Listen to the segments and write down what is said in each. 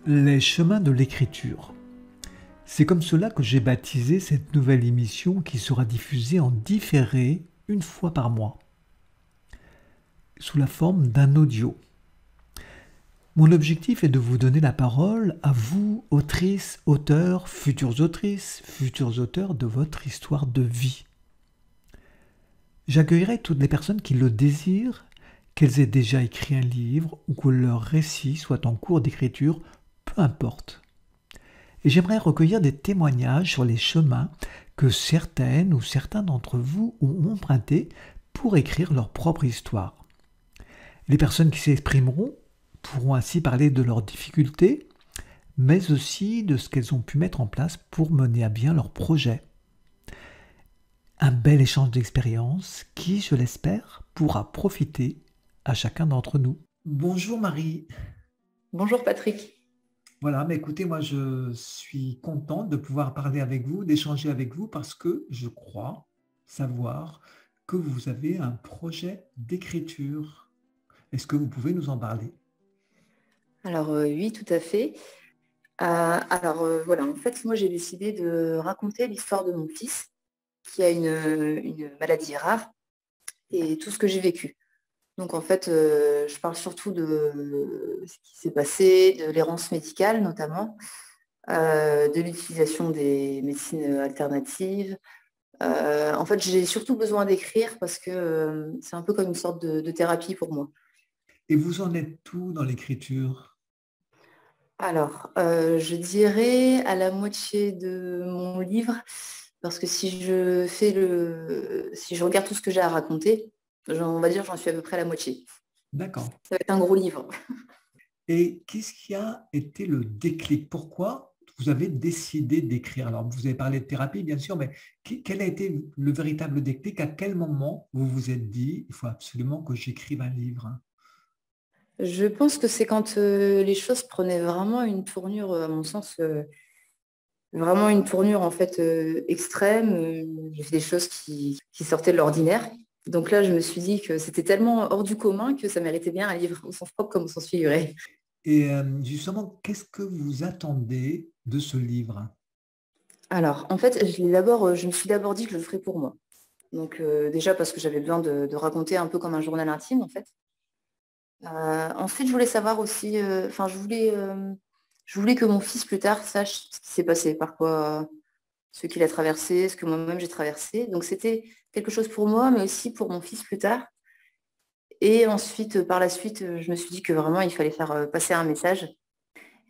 Les chemins de l'écriture. C'est comme cela que j'ai baptisé cette nouvelle émission qui sera diffusée en différé une fois par mois, sous la forme d'un audio. Mon objectif est de vous donner la parole à vous, autrices, auteurs, futurs auteurs de votre histoire de vie. J'accueillerai toutes les personnes qui le désirent, qu'elles aient déjà écrit un livre ou que leur récit soit en cours d'écriture, peu importe. Et j'aimerais recueillir des témoignages sur les chemins que certaines ou certains d'entre vous ont empruntés pour écrire leur propre histoire. Les personnes qui s'exprimeront pourront ainsi parler de leurs difficultés, mais aussi de ce qu'elles ont pu mettre en place pour mener à bien leur projet. Un bel échange d'expériences qui, je l'espère, pourra profiter à chacun d'entre nous. Bonjour Marie. Bonjour Patrick. Voilà, mais écoutez, moi je suis contente de pouvoir parler avec vous, d'échanger avec vous parce que je crois savoir que vous avez un projet d'écriture. Est-ce que vous pouvez nous en parler? Alors oui, tout à fait. Voilà, en fait, moi j'ai décidé de raconter l'histoire de mon fils qui a une maladie rare et tout ce que j'ai vécu. Donc en fait, je parle surtout de ce qui s'est passé, de l'errance médicale notamment, de l'utilisation des médecines alternatives. En fait, j'ai surtout besoin d'écrire parce que c'est un peu comme une sorte de thérapie pour moi. Et vous en êtes où dans l'écriture? Alors, je dirais à la moitié de mon livre, parce que si je regarde tout ce que j'ai à raconter, on va dire j'en suis à peu près à la moitié. D'accord. Ça va être un gros livre. Et qu'est-ce qui a été le déclic? Pourquoi vous avez décidé d'écrire? Alors, vous avez parlé de thérapie, bien sûr, mais quel a été le véritable déclic? À quel moment vous vous êtes dit, il faut absolument que j'écrive un livre? Je pense que c'est quand les choses prenaient vraiment une tournure, à mon sens, vraiment une tournure en fait extrême. J'ai fait des choses qui sortaient de l'ordinaire. Donc là, je me suis dit que c'était tellement hors du commun que ça méritait bien un livre au sens propre comme au sens figuré. Et justement, qu'est-ce que vous attendez de ce livre? Alors, en fait, je me suis d'abord dit que je le ferais pour moi. Donc, déjà parce que j'avais besoin de raconter un peu comme un journal intime, en fait. Ensuite, je voulais savoir aussi, je voulais que mon fils plus tard sache ce qui s'est passé, par quoi, ce qu'il a traversé, ce que moi-même j'ai traversé. Donc, c'était quelque chose pour moi, mais aussi pour mon fils plus tard. Et ensuite, par la suite, je me suis dit que vraiment, il fallait faire passer un message.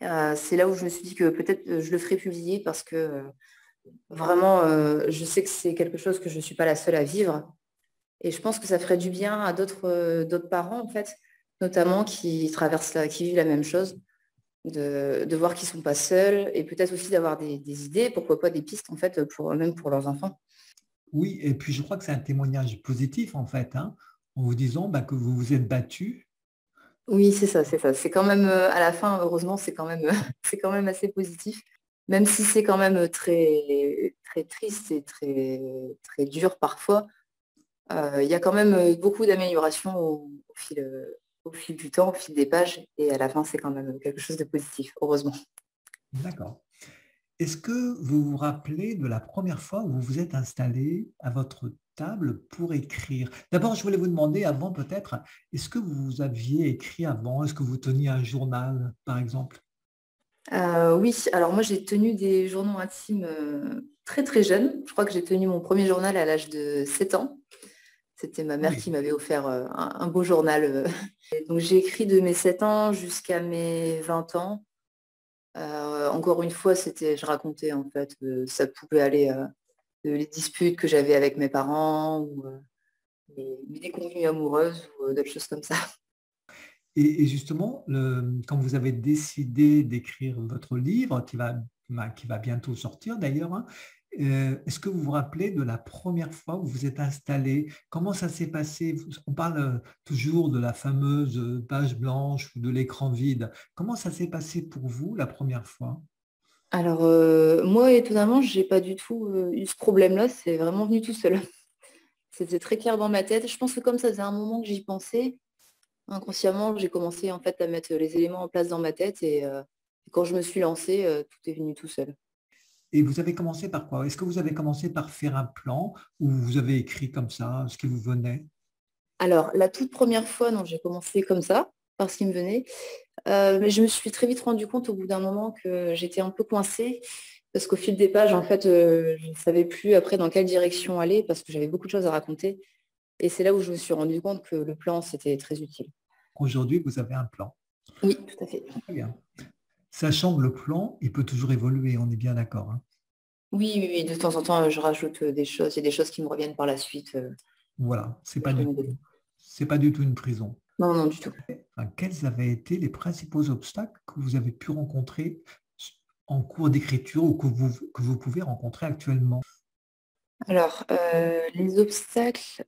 C'est là où je me suis dit que peut-être je le ferais publier parce que vraiment, je sais que c'est quelque chose que je ne suis pas la seule à vivre. Et je pense que ça ferait du bien à d'autres parents, en fait, notamment qui qui vivent la même chose, de voir qu'ils ne sont pas seuls et peut-être aussi d'avoir des idées, pourquoi pas des pistes, en fait, même pour leurs enfants. Oui, et puis je crois que c'est un témoignage positif, en fait, hein, en vous disant bah, que vous vous êtes battu. Oui, c'est ça, c'est ça. C'est quand même, à la fin, heureusement, c'est quand même, c'est quand même assez positif, même si c'est quand même très, très triste et très, très dur parfois. Il y a quand même beaucoup d'améliorations au fil du temps, au fil des pages, et à la fin, c'est quand même quelque chose de positif, heureusement. D'accord. Est-ce que vous vous rappelez de la première fois où vous vous êtes installé à votre table pour écrire? D'abord, je voulais vous demander avant peut-être, est-ce que vous aviez écrit avant? Est-ce que vous teniez un journal, par exemple? Oui, alors moi j'ai tenu des journaux intimes très très jeune. Je crois que j'ai tenu mon premier journal à l'âge de 7 ans. C'était ma Ah mère oui. qui m'avait offert un beau journal. Et donc j'ai écrit de mes 7 ans jusqu'à mes 20 ans. Encore une fois, je racontais en fait, ça pouvait aller de les disputes que j'avais avec mes parents ou mes déconvenues amoureuses ou d'autres choses comme ça. Et justement, quand vous avez décidé d'écrire votre livre, qui va bientôt sortir d'ailleurs, hein, est-ce que vous vous rappelez de la première fois où vous vous êtes installé? Comment ça s'est passé? On parle toujours de la fameuse page blanche ou de l'écran vide. Comment ça s'est passé pour vous la première fois? Alors moi étonnamment, j'ai pas du tout eu ce problème-là, c'est vraiment venu tout seul. C'était très clair dans ma tête. Je pense que comme ça faisait un moment que j'y pensais, inconsciemment, j'ai commencé en fait à mettre les éléments en place dans ma tête Et quand je me suis lancée, tout est venu tout seul. Et vous avez commencé par quoi? Est-ce que vous avez commencé par faire un plan ou vous avez écrit comme ça ce qui vous venait? Alors, la toute première fois, non, j'ai commencé comme ça, par ce qui me venait. Mais je me suis très vite rendu compte au bout d'un moment que j'étais un peu coincée, parce qu'au fil des pages, en fait, je ne savais plus après dans quelle direction aller, parce que j'avais beaucoup de choses à raconter. Et c'est là où je me suis rendu compte que le plan, c'était très utile. Aujourd'hui, vous avez un plan. Oui, tout à fait. Très bien. Sachant que le plan, il peut toujours évoluer, on est bien d'accord, hein. Oui, oui, oui, de temps en temps, je rajoute des choses. Il y a des choses qui me reviennent par la suite. Voilà, Je peux m'aider. c'est pas du tout une prison. Non, non, du tout. Enfin, quels avaient été les principaux obstacles que vous avez pu rencontrer en cours d'écriture ou que vous pouvez rencontrer actuellement? Alors, les obstacles,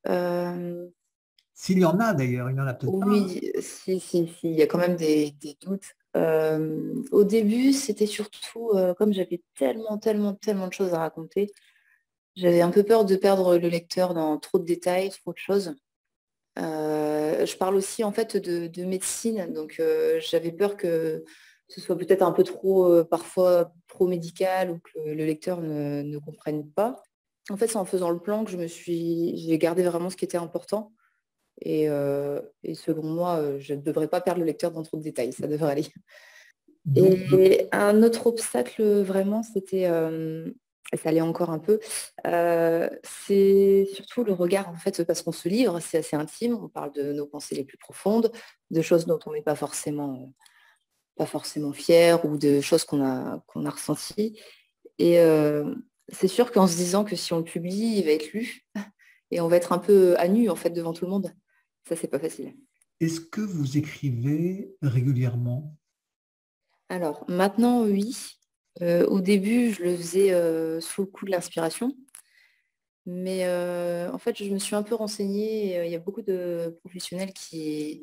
S'il y en a d'ailleurs, il n'y en a peut-être pas, hein. oui, si, il y a quand même des doutes. Au début, c'était surtout, comme j'avais tellement de choses à raconter, j'avais un peu peur de perdre le lecteur dans trop de détails, trop de choses. Je parle aussi en fait de médecine, donc j'avais peur que ce soit peut-être un peu trop, parfois trop médical ou que le lecteur ne comprenne pas. En fait, c'est en faisant le plan que j'ai gardé vraiment ce qui était important. Et selon moi, je ne devrais pas perdre le lecteur dans trop de détails, ça devrait aller. Donc, Et un autre obstacle, vraiment, c'était, et ça allait encore un peu, c'est surtout le regard, en fait, parce qu'on se livre, c'est assez intime, on parle de nos pensées les plus profondes, de choses dont on n'est pas forcément fier ou de choses qu'on a ressenties. Et c'est sûr qu'en se disant que si on le publie, il va être lu et on va être un peu à nu, en fait, devant tout le monde. Ça, c'est pas facile. est-ce que vous écrivez régulièrement? Alors, maintenant, oui. Au début, je le faisais sous le coup de l'inspiration. Mais en fait, je me suis un peu renseignée. Et, il y a beaucoup de professionnels qui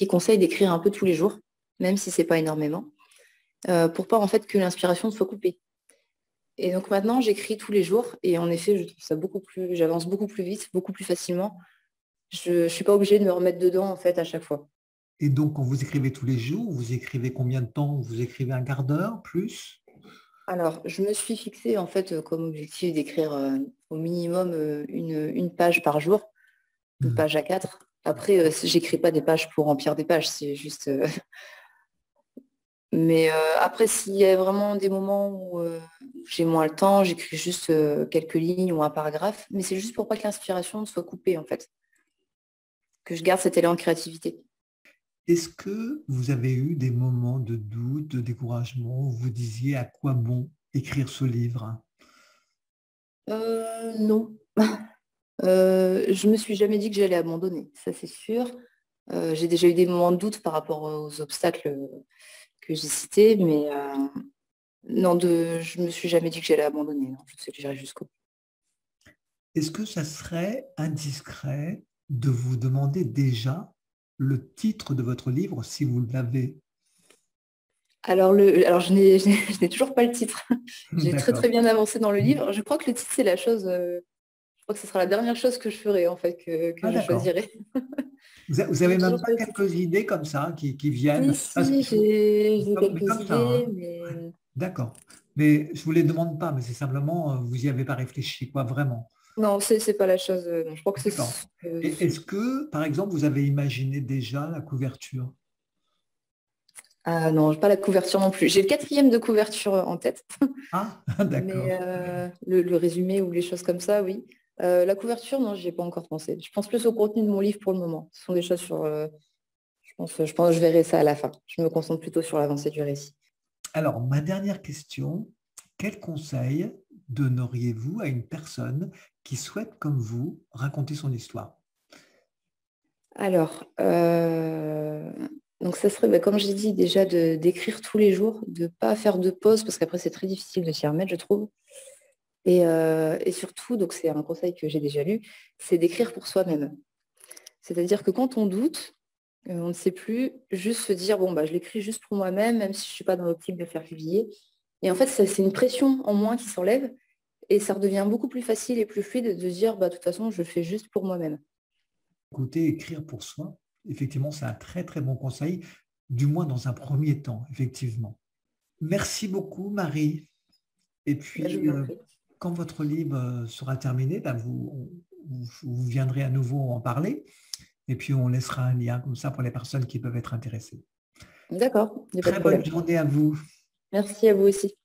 conseillent d'écrire un peu tous les jours, même si c'est pas énormément, pour pas en fait que l'inspiration soit coupée. Et donc maintenant, j'écris tous les jours. Et en effet, je trouve ça j'avance beaucoup plus vite, beaucoup plus facilement. Je ne suis pas obligée de me remettre dedans en fait à chaque fois. Et donc, quand vous écrivez tous les jours, vous écrivez combien de temps? Vous écrivez un quart d'heure, plus? Alors, je me suis fixé en fait comme objectif d'écrire au minimum une page par jour, une Hmm. page à quatre. Après, j'écris pas des pages pour remplir des pages, c'est juste. Mais après, s'il y a vraiment des moments où j'ai moins le temps, j'écris juste quelques lignes ou un paragraphe. Mais c'est juste pour pas que l'inspiration soit coupée en fait, que je garde cet élan de créativité. Est-ce que vous avez eu des moments de doute, de découragement, où vous disiez à quoi bon écrire ce livre? Non. Je me suis jamais dit que j'allais abandonner, ça c'est sûr. J'ai déjà eu des moments de doute par rapport aux obstacles que j'ai cités, mais non, je me suis jamais dit que j'allais abandonner. Non, je sais que j'irai jusqu'au bout. Est-ce que ça serait indiscret de vous demander déjà le titre de votre livre si vous l'avez? Alors je n'ai toujours pas le titre. J'ai très D'accord. très bien avancé dans le livre. Je crois que le titre c'est la chose. Je crois que ce sera la dernière chose que je ferai en fait, que Ah, je d'accord. choisirai. Vous J'ai avez même toujours pas pas le titre. quelques idées comme ça qui Si, viennent? Parce si, qu'il faut, j'ai mais quelques comme ça, idées, hein. mais D'accord. Mais je vous les demande pas, mais c'est simplement, vous n'y avez pas réfléchi, quoi, vraiment. non, c'est pas la chose. Non, je crois que c'est. D'accord. Et est-ce que, par exemple, vous avez imaginé déjà la couverture? Ah non, pas la couverture non plus. J'ai le quatrième de couverture en tête, Ah, d'accord. mais le résumé ou les choses comme ça, oui. La couverture, non, j'y ai pas encore pensé. Je pense plus au contenu de mon livre pour le moment. Ce sont des choses sur. Je pense que je verrai ça à la fin. Je me concentre plutôt sur l'avancée du récit. Alors, ma dernière question, quel conseil donneriez-vous à une personne qui souhaite, comme vous, raconter son histoire? Alors, donc ça serait, bah, comme j'ai dit déjà, d'écrire tous les jours, de ne pas faire de pause, parce qu'après c'est très difficile de s'y remettre, je trouve. Et surtout, donc c'est un conseil que j'ai déjà lu, c'est d'écrire pour soi-même. C'est-à-dire que quand on doute, on ne sait plus, juste se dire, bon, bah, je l'écris juste pour moi-même, même si je ne suis pas dans l'optique de le faire publier. Et en fait, ça, c'est une pression en moins qui s'enlève, et ça redevient beaucoup plus facile et plus fluide de dire, bah, de toute façon, je le fais juste pour moi-même. Écoutez, écrire pour soi, effectivement, c'est un très très bon conseil, du moins dans un premier temps, effectivement. Merci beaucoup, Marie. Et Ben, je puis, vous en prie. quand votre livre sera terminé, ben, vous viendrez à nouveau en parler. Et puis, on laissera un lien comme ça pour les personnes qui peuvent être intéressées. D'accord, il n'y a pas de Très bonne problème. journée à vous. Merci à vous aussi.